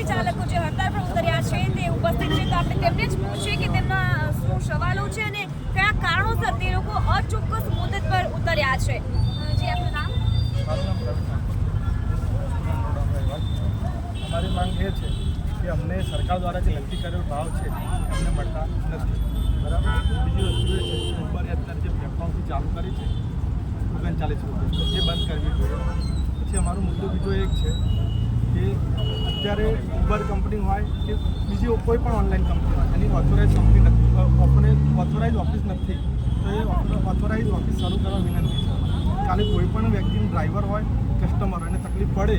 Taxi ચાલકો જે હડતાળ પર ઉતર્યા છે તે ઉપસ્થિત છે, તો આપણે તેમને જ પૂછીએ કે તેમના શું સવાલો છે અને કયા કારણોસર તે લોકો અચોક્કસ મુદત પર ઉતર્યા છે. જી, આપનું નામ? અમારી માંગ એ છે કે અમને સરકાર દ્વારા જે નક્કી કરેલો ભાવ છે અમને મળતા નથી. બરાબર. બીજી વસ્તુ એ છે કે ઉબરે અત્યારે જે પ્લેટફોર્મથી ચાલુ કરી છે 39 રૂપિયા એ બંધ કરવી જોઈએ. પછી અમારો મુદ્દો બીજો એક છે કે અત્યારે ઉબર કંપની હોય કે બીજી કોઈ પણ ઓનલાઈન કંપની હોય એની ઓથોરાઇઝ કંપની નથી, ઓથોરાઇઝ ઓફિસ નથી, તો એ ઓથોરાઇઝ ઓફિસ શરૂ કરવા વિનંતી છે. કાલે કોઈ પણ વ્યક્તિનું ડ્રાઈવર હોય કસ્ટમર અને તકલીફ પડે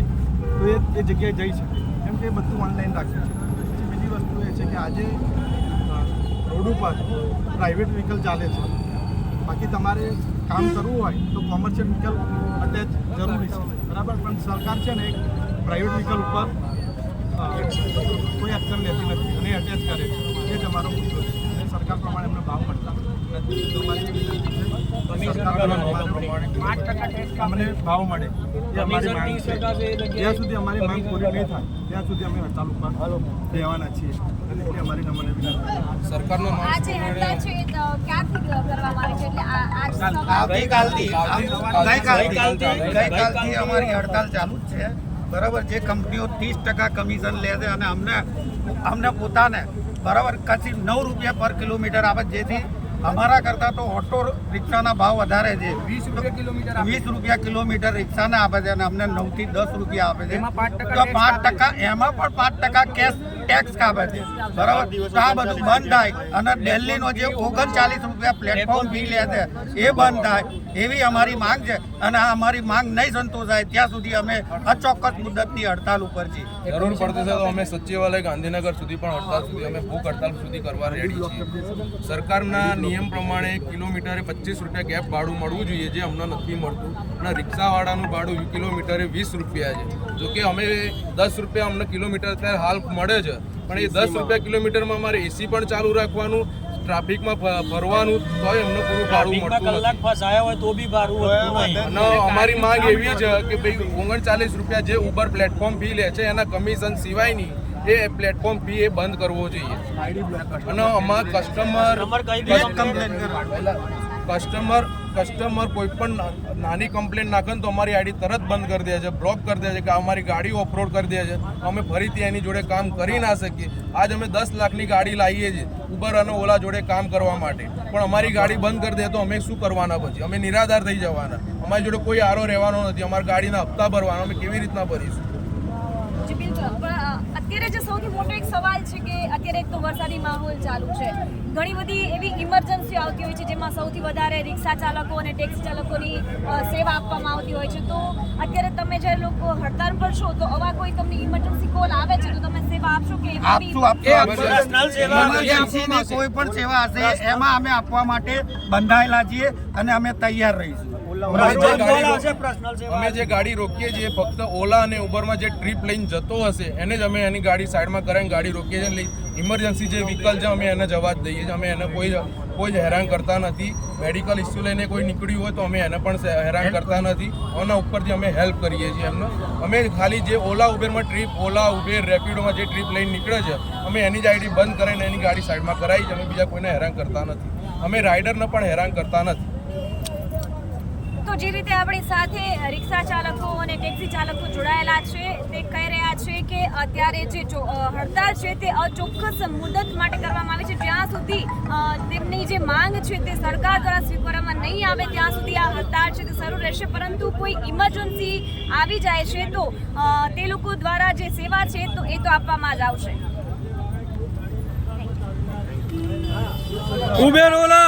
તો એ જગ્યાએ જઈ શકે, કેમ કે એ બધું ઓનલાઈન રાખ્યું છે. પછી બીજી વસ્તુ એ છે કે આજે રોડ ઉપર પ્રાઇવેટ વ્હીકલ ચાલે છે, બાકી તમારે કામ કરવું હોય તો કોમર્શિયલ વ્હીકલ અટેચ જરૂરી છે. બરાબર. પણ સરકાર છે ને એક પ્રાઇવેટ વ્હીકલ ઉપર કોઈ એક્શન લેતી નથી અને અટેચ કરે છે. એ જ અમારો મુદ્દો છે અને સરકાર પ્રમાણે અમને ભાવ મળતા નથી. તો મારી વિનંતી છે અમને ભાવ મળે એ અમારી માંગ છે. જ્યાં સુધી અમારી માંગ પૂરી નહીં થાય ત્યાં સુધી અમે હડતાલ ઉપર રહેવાના છીએ અને એટલે અમારી નમ્ર વિનંતી. સરકારનો આ જે હડતાળ છે એ ક્યાંથી કરવામાં આવી છે? એટલે ગઈકાલથી અમારી હડતાલ ચાલુ જ છે. બરાબર. જે કંપનીઓ 30% કમિશન લે છે અને અમને પોતાને બરાબર કશી 9 રૂપિયા પર કિલોમીટર આવે, જેથી અમારા કરતાં તો ઓટો રિક્ષાના ભાવ વધારે છે. 20 રૂપિયા કિલોમીટર રિક્ષાને આપે છે અને અમને 9 થી 10 રૂપિયા આપે છે. તો 5% એમાં પણ 5% કેશ ટેક્સ કાપે છે. બરાબર. તો આ બધું બંધ થાય અને દિલ્હીનો જે 39 રૂપિયા પ્લેટફોર્મ ફી લે છે એ બંધ થાય એવી અમારી માંગ છે. અને આ અમારી માંગ નહીં સંતોષાય ત્યાં સુધી અમે અચોક્કસ મુદતની હડતાલ ઉપર છીએ. જરૂર પડશે તો અમે સચિવાલય ગાંધીનગર સુધી પણ હડતાલ સુધી અમે ભૂખ હડતાલ સુધી કરવા રેડી છીએ. સરકારના નિયમ પ્રમાણે કિલોમીટરે 25 રૂપિયા ગેપ ભાડું મળવું જોઈએ, જે અમને નથી મળતું. અને રિક્ષાવાળાનું ભાડું કિલોમીટરે 20 રૂપિયા છે. જોકે અમે 10 રૂપિયા અમને કિલોમીટર અત્યારે હાલ મળે છે, પણ એ 10 રૂપિયા કિલોમીટરમાં અમારે એસી પણ ચાલુ રાખવાનું, ટ્રાફિકમાં ફરવાનું, તોય અમને પૂરું ભાડું મળતું નથી. અને અમારી માંગ એવી છે કે ભાઈ 39 રૂપિયા જે ઉબર પ્લેટફોર્મ ફી લે છે એના કમિશન સિવાયની એ પ્લેટફોર્મ ફી એ બંધ કરવો જોઈએ. અને અમારા કસ્ટમર કોઈ પણ નાની કમ્પ્લેન નાખે તો અમારી આઈડી તરત બંધ કરી દે છે, બ્લોક કરી દે છે, કે અમારી ગાડી ઓફરોડ કરી દે છે. અમે ફરીથી એની જોડે કામ કરી ના શકીએ. આજ અમે 10 લાખની ગાડી લાવીએ છીએ ઉબર અને ઓલા જોડે કામ કરવા માટે, પણ અમારી ગાડી બંધ કરી દે તો અમે શું કરવાના? પછી અમે નિરાધાર થઈ જવાના. અમારી જોડે કોઈ આરો રહેવાનો નથી, અમારી ગાડીના હપ્તા ભરવાના, અમે કેવી રીતના ભરીશું? અત્યારે જે સૌથી મોટો એક સવાલ છે કે અત્યારે એક તો વરસાદી માહોલ ચાલુ છે, ઘણી બધી એવી ઇમરજન્સી આવતી હોય છે જેમાં સૌથી વધારે રિક્ષા ચાલકો અને ટેક્સી ચાલકોની સેવા આપવામાં આવતી હોય છે. તો અત્યારે તમે જે લોકો હડતાળ પર છો તો આવા કોઈ તમને ઇમરજન્સી કોલ આવે છે તો તમે સેવા આપશો કે કોઈ પણ સેવા હશે એમાં અમે આપવા માટે બંધાયેલા છીએ અને અમે તૈયાર રહીશું. અમે જે ગાડી રોકીએ છીએ ફક્ત ઓલા અને ઉબરમાં જે ટ્રીપ લઈને જતો હશે એને જ અમે એની ગાડી સાઈડમાં કરાવીને ગાડી રોકીએ છીએ. ઇમરજન્સી જે વ્હીકલ છે અમે એને જવા જ દઈએ છીએ. અમે એને કોઈ જ હેરાન કરતા નથી. મેડિકલ ઇસ્યુ લઈને કોઈ નીકળ્યું હોય તો અમે એને પણ હેરાન કરતા નથી. એના ઉપરથી અમે હેલ્પ કરીએ છીએ એમને. અમે ખાલી જે ઓલા ઉબેરમાં ટ્રીપ, ઓલા ઉબેર રેપિડોમાં જે ટ્રીપ લઈને નીકળે છે અમે એની જ આઈડી બંધ કરીને એની ગાડી સાઈડમાં કરાવી છે. અમે બીજા કોઈને હેરાન કરતા નથી. અમે રાઇડરને પણ હેરાન કરતા નથી. તો જે રીતે આપણી સાથે રિક્ષા ચાલકો અને ટેક્સી ચાલકો જોડાયેલા છે તે કહી રહ્યા છે કે અત્યારે જે હડતાળ છે તે અચોક્કસ મુદત માટે કરવામાં આવી છે. જ્યાં સુધી તેમની જે માંગ છે તે સરકાર દ્વારા સ્વીકારવામાં નહીં આવે ત્યાં સુધી આ હડતાળ છે તે શરૂ રહેશે. પરંતુ કોઈ ઇમરજન્સી આવી જાય છે તો તે લોકો દ્વારા જે સેવા છે તો એ તો આપવામાં જ આવશે. ઉબેર ઓલા